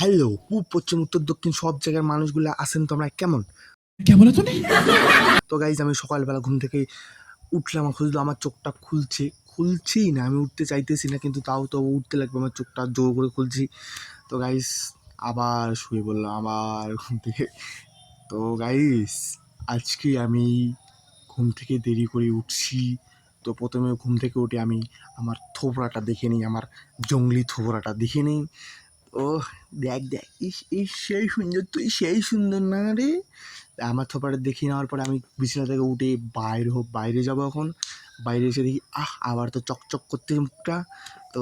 Hello, পূব, পশ্চিম, উত্তর, দক্ষিণ সব জায়গার মানুষগুলো আছেন তোমরা কেমন? তো গাইজ আমি সকালবেলা ঘুম থেকে উঠলাম, খুঁজলো আমার চোখটা খুলছেই না, আমি উঠতে চাইতেছি না কিন্তু তাও তো উঠতে লাগবে, আমার চোখটা জোর করে খুলছি। তো গাইজ আবার শুয়ে পড়লাম আবার ঘুম থেকে। তো গাইজ আজকে আমি ঘুম থেকে দেরি করে উঠছি। তো প্রথমে ঘুম থেকে উঠে আমি আমার থোবড়াটা দেখে নিই, আমার জঙ্গলি থোবড়াটা দেখে নিই। ও দেখ দেখ, ইস ইস সেই সুন্দর, তুই সেই সুন্দর না রে। আমার থোপাটা দেখে নেওয়ার পরে আমি বিছানা থেকে উঠে বাইরে যাবো এখন। বাইরে এসে দেখি আবার তো চকচক করতে মুখটা। তো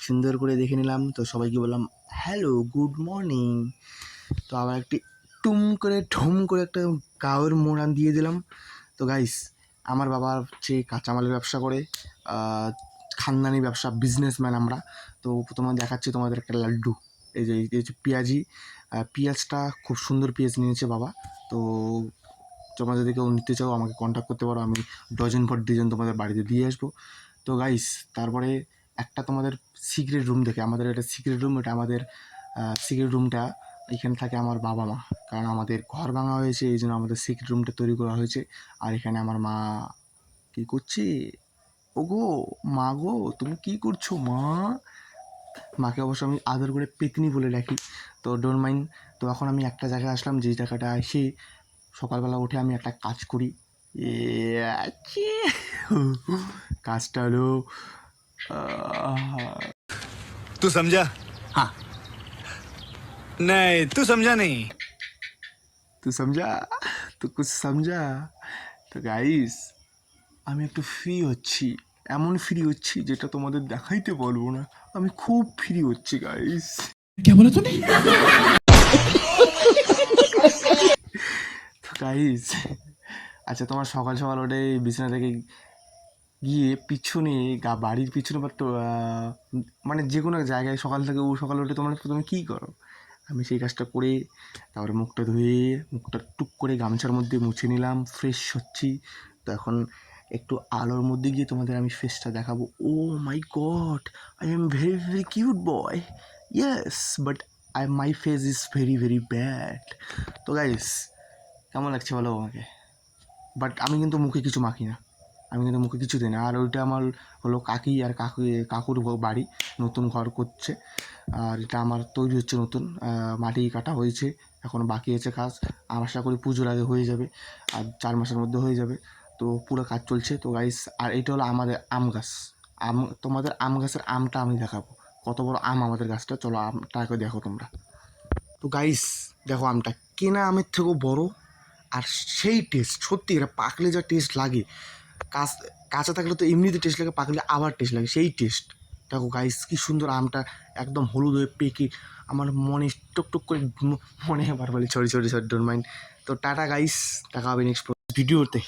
সুন্দর করে দেখে নিলাম, তো সবাইকে বললাম হ্যালো গুড মর্নিং। তো আবার একটি টুম করে ঢুম করে একটা গাওয়ের মোড়ান দিয়ে দিলাম। তো গাইস আমার বাবা হচ্ছে কাঁচামালের ব্যবসা করে, খানদানি ব্যবসা, বিজনেসম্যান আমরা। তো প্রথমে দেখাচ্ছি তোমাদের একটা লাড্ডু। এই যে হচ্ছে পেঁয়াজি, পেঁয়াজটা খুব সুন্দর পেঁয়াজ নিয়েছে বাবা। তো তোমরা যদি কেউ নিতে চাও আমাকে কন্ট্যাক্ট করতে পারো, আমি ডজন ফর ডজন তোমাদের বাড়িতে দিয়ে আসবো। তো গাইস তারপরে একটা তোমাদের সিক্রেট রুম দেখে, আমাদের একটা সিক্রেট রুম, এটা আমাদের সিক্রেট রুমটা এখানে থাকে আমার বাবা মা, কারণ আমাদের ঘর ভাঙা হয়েছে, এই জন্য আমাদের সিক্রেট রুমটা তৈরি করা হয়েছে। আর এখানে আমার মা কী করছে, ওগো মা গো তুমি কী করছো মা? মাকে অবশ্য আমি আদর করে পেতনি বলে ডাকি, তো ডোন্ট মাইন্ড। তো এখন আমি একটা জায়গায় আসলাম, যে জায়গাটা এসে সকালবেলা উঠে আমি একটা কাজ করি। এ আচ্ছা, কাজটা হলো तू समझा? हाँ। नहीं, तू समझा नहीं। তুই সমঝা, তো কুছ সমঝা। তো গাইস আমি একটু ফ্রি হচ্ছি, এমন ফ্রি হচ্ছি যেটা তোমাদের দেখাইতে পারবো না। আমি খুব ফ্রি হচ্ছি গাইস। তো গাইস আচ্ছা, তোমার সকাল সকাল ওঠে বিছানা থেকে গিয়ে পিছনে বাড়ির পিছনে বা মানে যে কোনো জায়গায় সকাল উঠে তোমরা প্রথমে কী করো? আমি সেই কাজটা করে তারপরে মুখটা ধুয়ে মুখটা টুক করে গামছার মধ্যে মুছে নিলাম, ফ্রেশ হচ্ছি। তো এখন একটু আলোর মধ্যে গিয়ে তোমাদের আমি ফেসটা দেখাবো। Oh my god, I am very very cute boy, yes, but my face is very very bad. তো গাইস কেমন লাগছে বলো আমাকে? বাট আমি কিন্তু মুখে কিছু মাখি না, আমি কিন্তু মুখে কিছু দিই না। আর ওইটা আমার হলো কাকি আর কাকুর বাড়ি, নতুন ঘর করছে। আর এটা আমার তৈরি হচ্ছে নতুন, মাটি কাটা হয়েছে, এখন বাকি আছে কাজ। আশা করি পুজোর আগে হয়ে যাবে, আর 4 মাসের মধ্যে হয়ে যাবে। তো পুরো কাজ চলছে। তো গাইস আর এটা হলো আমাদের আম গাছ। তোমাদের আম গাছের আমটা আমি দেখাবো, কত বড় আম আমাদের গাছটা। চলো আমটাকে দেখো তোমরা। তো গাইস দেখো, আমটা কেনা আমের থেকেও বড়, আর সেই টেস্ট, সত্যি এটা পাকলে যা টেস্ট লাগে, কাঁচা থাকলে তো এমনিতে টেস্ট লাগে, পাকলে আবার টেস্ট লাগে, সেই টেস্ট। দেখো গাইস কি সুন্দর আমটা, একদম হলুদ হয়ে পেকে আমার মনে টুক করে মনে আবার বলে সরি ডোন্ট মাইন্ড। তো টাটা গাইস, দেখা হবে নেক্সট ভিডিওতে।